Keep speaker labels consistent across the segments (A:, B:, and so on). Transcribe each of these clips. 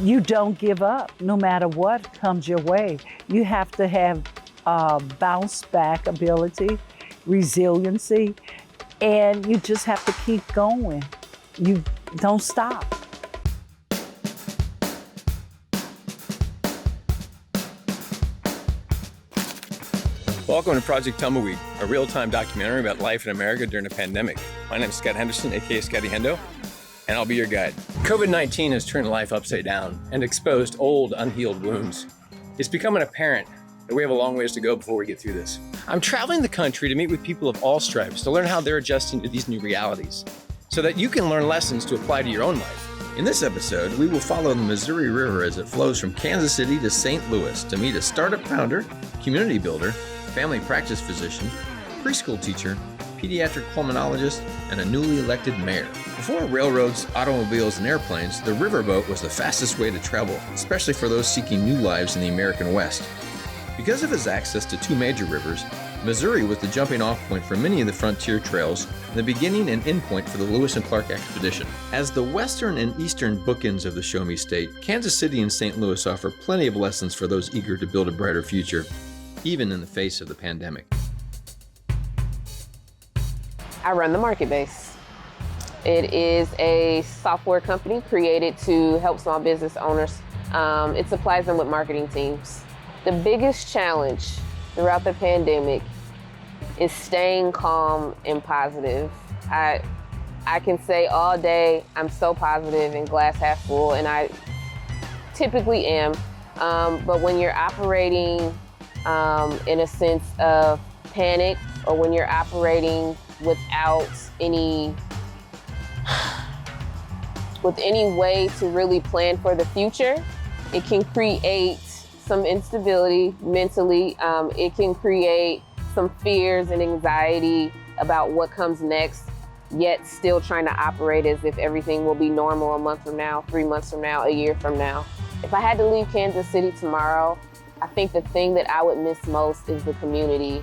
A: you don't give up no matter what comes your way. You have to have bounce back ability, resiliency, and you just have to keep going. You don't stop.
B: Welcome to Project Tumbleweed, a real-time documentary about life in America during the pandemic. My name is Scott Henderson, aka Scotty Hendo, and I'll be your guide. COVID-19 has turned life upside down and exposed old, unhealed wounds. It's becoming apparent that we have a long ways to go before we get through this. I'm traveling the country to meet with people of all stripes to learn how they're adjusting to these new realities, so that you can learn lessons to apply to your own life. In this episode, we will follow the Missouri River as it flows from Kansas City to St. Louis to meet a startup founder, community builder, family practice physician, preschool teacher, pediatric pulmonologist, and a newly elected mayor. Before railroads, automobiles, and airplanes, the riverboat was the fastest way to travel, especially for those seeking new lives in the American West. Because of its access to two major rivers, Missouri was the jumping off point for many of the frontier trails, and the beginning and end point for the Lewis and Clark expedition. As the western and eastern bookends of the Show Me State, Kansas City and St. Louis offer plenty of lessons for those eager to build a brighter future, even in the face of the pandemic.
C: I run the market base. It is a software company created to help small business owners. It supplies them with marketing teams. The biggest challenge throughout the pandemic is staying calm and positive. I can say all day, I'm so positive and glass half full, and I typically am. But when you're operating in a sense of panic, or when you're operating without any way to really plan for the future, it can create some instability mentally. It can create some fears and anxiety about what comes next, yet still trying to operate as if everything will be normal a month from now, 3 months from now, a year from now. If I had to leave Kansas City tomorrow, I think the thing that I would miss most is the community.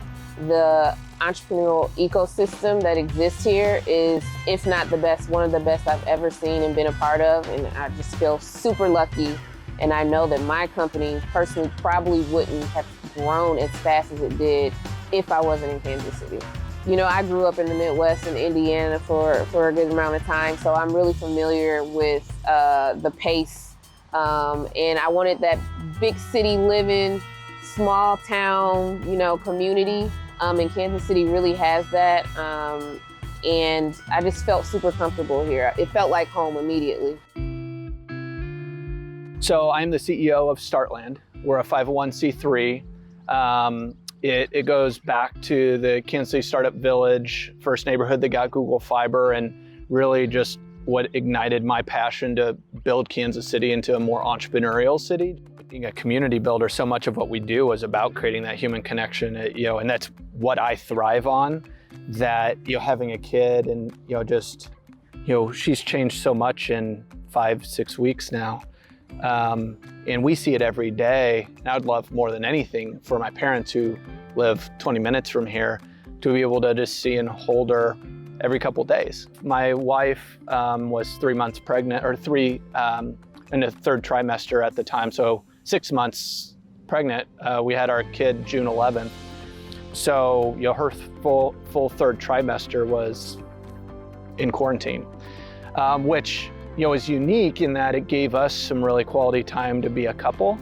C: The entrepreneurial ecosystem that exists here is, if not the best, one of the best I've ever seen and been a part of. And I just feel super lucky. And I know that my company personally probably wouldn't have grown as fast as it did if I wasn't in Kansas City. You know, I grew up in the Midwest in Indiana for a good amount of time, so I'm really familiar with the pace. And I wanted that big city living, small town, community. And Kansas City really has that. And I just felt super comfortable here. It felt like home immediately.
D: So I'm the CEO of Startland. We're a 501c3. It goes back to the Kansas City Startup Village, first neighborhood that got Google Fiber, and really just what ignited my passion to build Kansas City into a more entrepreneurial city. Being a community builder, so much of what we do is about creating that human connection, and that's what I thrive on. That, having a kid and, she's changed so much in 5-6 weeks now. And we see it every day. And I would love more than anything for my parents who live 20 minutes from here to be able to just see and hold her every couple days. My wife was 3 months pregnant, or in the third trimester at the time, so 6 months pregnant. We had our kid June 11th. So, her full third trimester was in quarantine, which, is unique in that it gave us some really quality time to be a couple,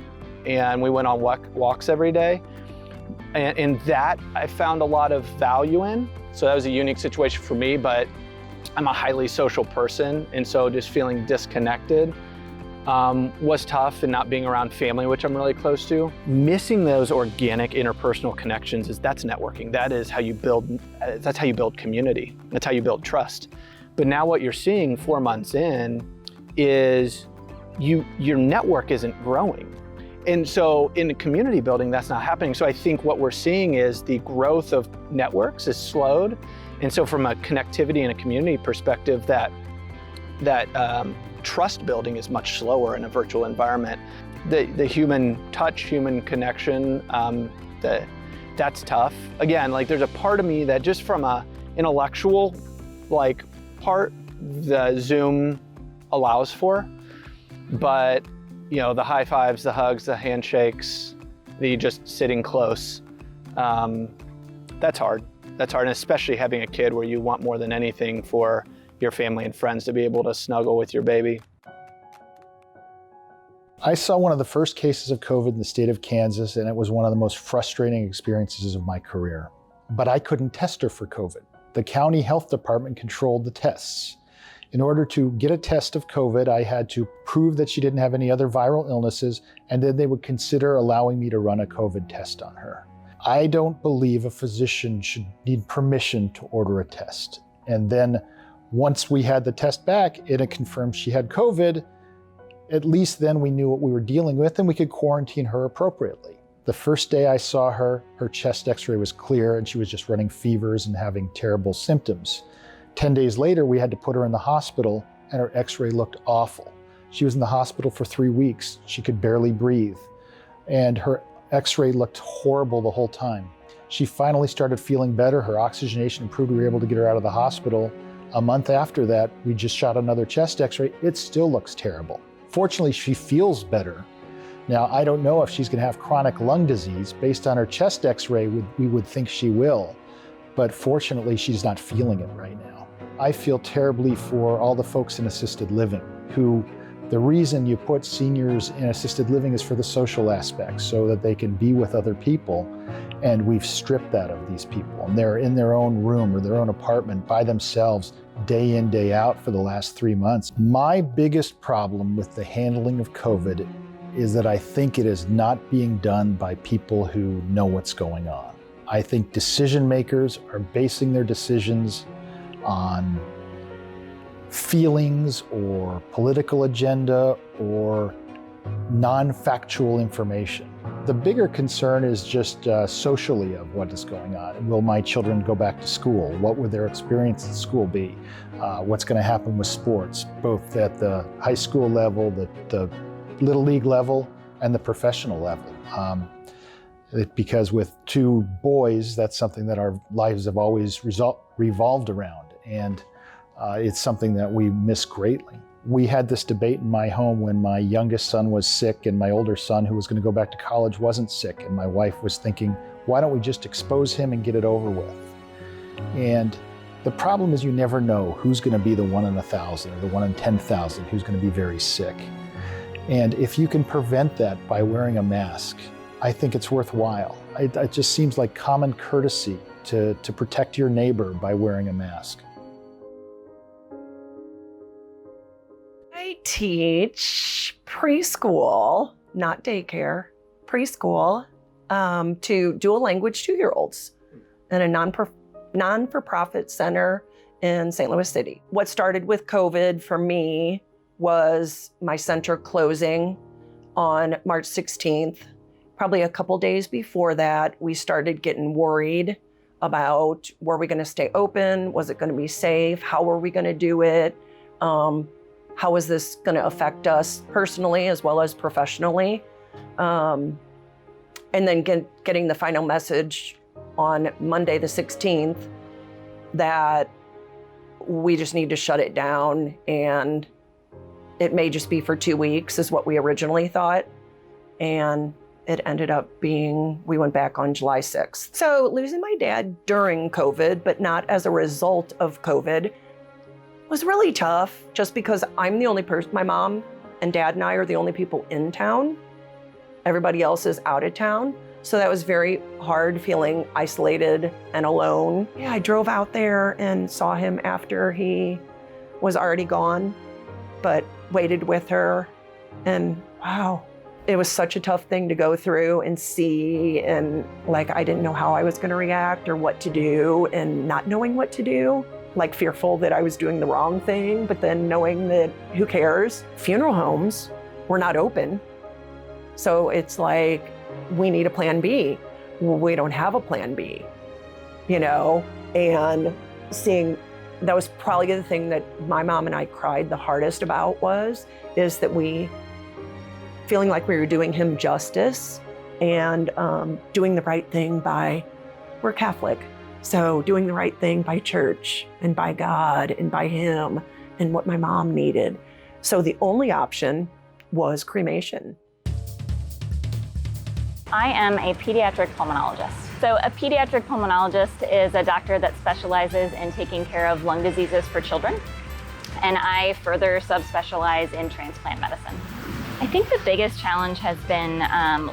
D: and we went on walks every day. And that I found a lot of value in. So that was a unique situation for me, but I'm a highly social person, and so just feeling disconnected was tough, and not being around family, which I'm really close to. Missing those organic interpersonal connections that's networking. That's how you build community. That's how you build trust. But now what you're seeing 4 months in is your network isn't growing. And so in community building, that's not happening. So I think what we're seeing is the growth of networks is slowed. And so from a connectivity and a community perspective, that trust building is much slower in a virtual environment. The human touch, human connection, that's tough. Again, there's a part of me that just from a intellectual part, the Zoom allows for, but the high fives, the hugs, the handshakes, the just sitting close. That's hard. That's hard, and especially having a kid where you want more than anything for your family and friends to be able to snuggle with your baby.
E: I saw one of the first cases of COVID in the state of Kansas, and it was one of the most frustrating experiences of my career. But I couldn't test her for COVID. The county health department controlled the tests. In order to get a test of COVID, I had to prove that she didn't have any other viral illnesses, and then they would consider allowing me to run a COVID test on her. I don't believe a physician should need permission to order a test. And then once we had the test back and it confirmed she had COVID, at least then we knew what we were dealing with and we could quarantine her appropriately. The first day I saw her, her chest x-ray was clear and she was just running fevers and having terrible symptoms. 10 days later, we had to put her in the hospital and her x-ray looked awful. She was in the hospital for 3 weeks. She could barely breathe. And her x-ray looked horrible the whole time. She finally started feeling better. Her oxygenation improved. We were able to get her out of the hospital. A month after that, we just shot another chest x-ray. It still looks terrible. Fortunately, she feels better. Now, I don't know if she's gonna have chronic lung disease. Based on her chest x-ray, we would think she will. But fortunately, she's not feeling it right now. I feel terribly for all the folks in assisted living who, the reason you put seniors in assisted living is for the social aspects, so that they can be with other people. And we've stripped that of these people. And they're in their own room or their own apartment by themselves, day in, day out for the last 3 months. My biggest problem with the handling of COVID is that I think it is not being done by people who know what's going on. I think decision makers are basing their decisions on feelings or political agenda or non-factual information. The bigger concern is just socially of what is going on. Will my children go back to school? What would their experience at school be? What's going to happen with sports, both at the high school level, the little league level, and the professional level? Because with 2 boys, that's something that our lives have always revolved around. And it's something that we miss greatly. We had this debate in my home when my youngest son was sick and my older son, who was going to go back to college, wasn't sick. And my wife was thinking, why don't we just expose him and get it over with? And the problem is you never know who's going to be the 1 in 1,000 or the 1 in 10,000 who's going to be very sick. And if you can prevent that by wearing a mask, I think it's worthwhile. It just seems like common courtesy to protect your neighbor by wearing a mask.
F: I teach preschool, not daycare, preschool, to dual language 2-year-olds in a non-for-profit center in St. Louis City. What started with COVID for me was my center closing on March 16th. Probably a couple days before that, we started getting worried about, were we gonna stay open? Was it gonna be safe? How were we gonna do it? How is this gonna affect us personally as well as professionally? And then getting the final message on Monday the 16th that we just need to shut it down, and it may just be for 2 weeks is what we originally thought. And it ended up being, we went back on July 6th. So losing my dad during COVID, but not as a result of COVID, was really tough, just because I'm the only person, my mom and dad and I are the only people in town. Everybody else is out of town. So that was very hard, feeling isolated and alone. Yeah, I drove out there and saw him after he was already gone, but waited with her. And wow, it was such a tough thing to go through and see. And like, I didn't know how I was gonna react or what to do, and not knowing what to do. Like, fearful that I was doing the wrong thing, but then knowing that who cares? Funeral homes were not open. So it's like, we need a plan B. Well, we don't have a plan B, you know? And seeing, that was probably the thing that my mom and I cried the hardest about, is that feeling like we were doing him justice and doing the right thing by, we're Catholic. So doing the right thing by church and by God and by him and what my mom needed. So the only option was cremation.
G: I am a pediatric pulmonologist. So a pediatric pulmonologist is a doctor that specializes in taking care of lung diseases for children. And I further subspecialize in transplant medicine. I think the biggest challenge has been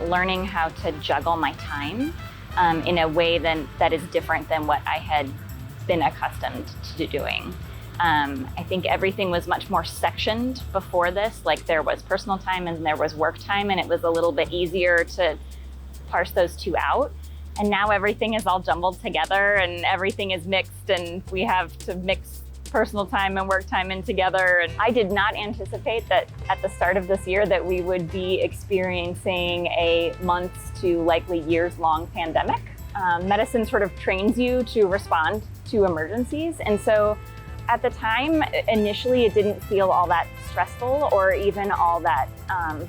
G: learning how to juggle my time in a way that is different than what I had been accustomed to doing. I think everything was much more sectioned before this, like there was personal time and there was work time, and it was a little bit easier to parse those two out. And now everything is all jumbled together and everything is mixed, and we have to mix personal time and work time in together. And I did not anticipate that at the start of this year that we would be experiencing a months to likely years long pandemic. Medicine sort of trains you to respond to emergencies. And so at the time, initially, it didn't feel all that stressful or even all that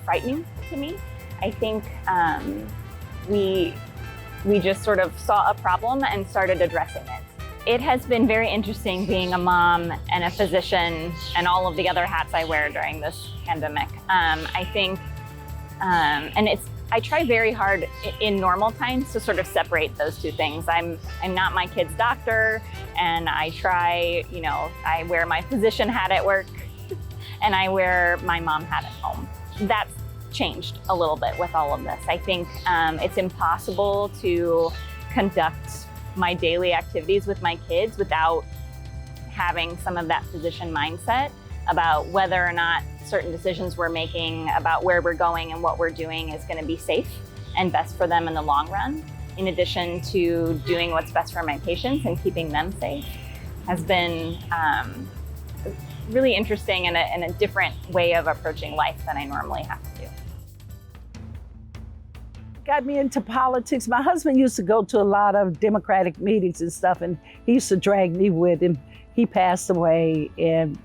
G: frightening to me. I think we just sort of saw a problem and started addressing it. It has been very interesting being a mom and a physician and all of the other hats I wear during this pandemic. I think, I try very hard in normal times to sort of separate those two things. I'm not my kid's doctor, and I try, I wear my physician hat at work and I wear my mom hat at home. That's changed a little bit with all of this. I think it's impossible to conduct my daily activities with my kids without having some of that physician mindset about whether or not certain decisions we're making about where we're going and what we're doing is going to be safe and best for them in the long run, in addition to doing what's best for my patients and keeping them safe, has been really interesting and a different way of approaching life than I normally have to do.
A: Got me into politics. My husband used to go to a lot of Democratic meetings and stuff, and he used to drag me with him. He passed away, and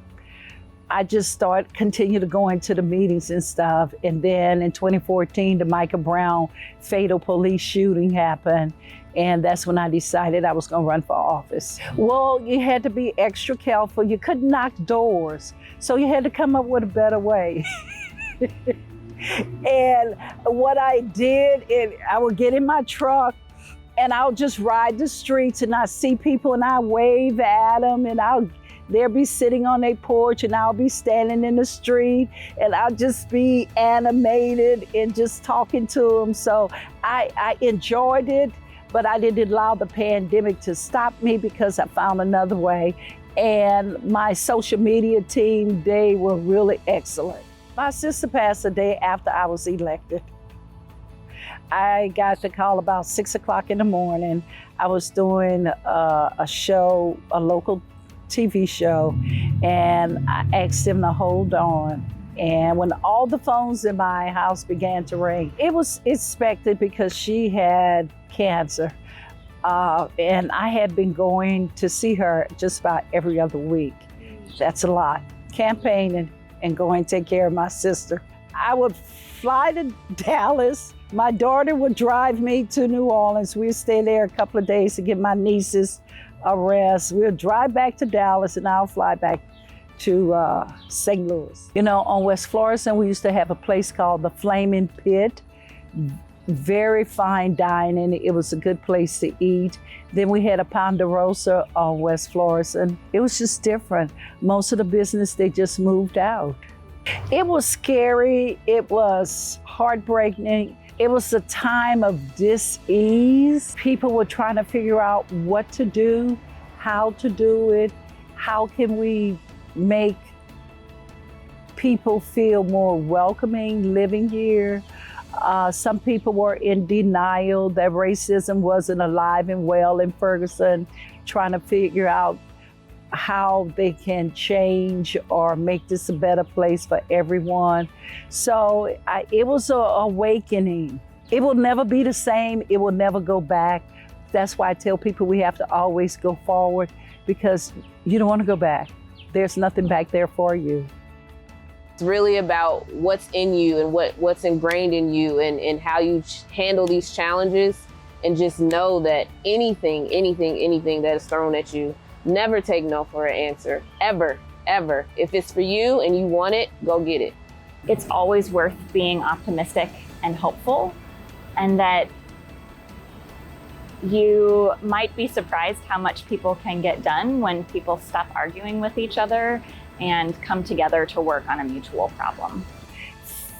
A: I just continue to go into the meetings and stuff. And then in 2014, the Michael Brown fatal police shooting happened, and that's when I decided I was going to run for office. Well, you had to be extra careful. You couldn't knock doors, so you had to come up with a better way. And what I did, I would get in my truck and I'll just ride the streets, and I see people and I wave at them, and they'll be sitting on their porch and I'll be standing in the street and I'll just be animated and just talking to them. So I enjoyed it, but I didn't allow the pandemic to stop me because I found another way. And my social media team, they were really excellent. My sister passed the day after I was elected. I got the call about 6 o'clock in the morning. I was doing a show, a local TV show, and I asked them to hold on. And when all the phones in my house began to ring, it was expected because she had cancer. And I had been going to see her just about every other week. That's a lot. Campaigning and going to take care of my sister. I would fly to Dallas. My daughter would drive me to New Orleans. We'd stay there a couple of days to get my nieces a rest. We'll drive back to Dallas, and I'll fly back to St. Louis. On West Florissant, we used to have a place called the Flaming Pit. Very fine dining. It was a good place to eat. Then we had a Ponderosa on West Florissant. It was just different. Most of the business, they just moved out. It was scary. It was heartbreaking. It was a time of dis-ease. People were trying to figure out what to do, how to do it, how can we make people feel more welcoming living here. Some people were in denial that racism wasn't alive and well in Ferguson, trying to figure out how they can change or make this a better place for everyone. So it was an awakening. It will never be the same. It will never go back. That's why I tell people we have to always go forward, because you don't want to go back. There's nothing back there for you.
C: It's really about what's in you and what's ingrained in you and how you handle these challenges, and just know that anything that is thrown at you, never take no for an answer, ever. If it's for you and you want it, go get it.
G: it's always worth being optimistic and hopeful, and that you might be surprised how much people can get done when people stop arguing with each other and come together to work on a mutual problem.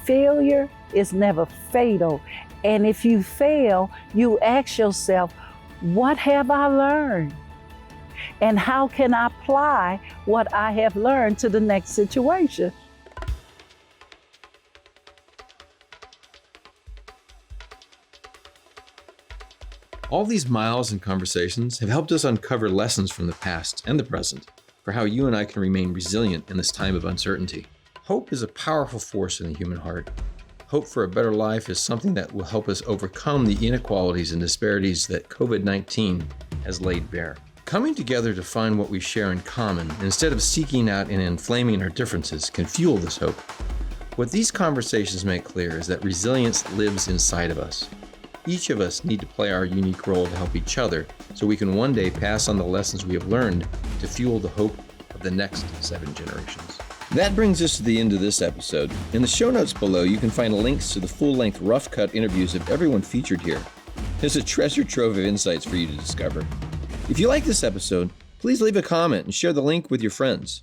A: Failure is never fatal. And if you fail, you ask yourself, what have I learned? And how can I apply what I have learned to the next situation?
B: All these miles and conversations have helped us uncover lessons from the past and the present for how you and I can remain resilient in this time of uncertainty. Hope is a powerful force in the human heart. Hope for a better life is something that will help us overcome the inequalities and disparities that COVID-19 has laid bare. Coming together to find what we share in common, instead of seeking out and inflaming our differences, can fuel this hope. What these conversations make clear is that resilience lives inside of us. Each of us need to play our unique role to help each other so we can one day pass on the lessons we have learned to fuel the hope of the next 7 generations. That brings us to the end of this episode. In the show notes below, you can find links to the full-length rough cut interviews of everyone featured here. There's a treasure trove of insights for you to discover. If you like this episode, please leave a comment and share the link with your friends.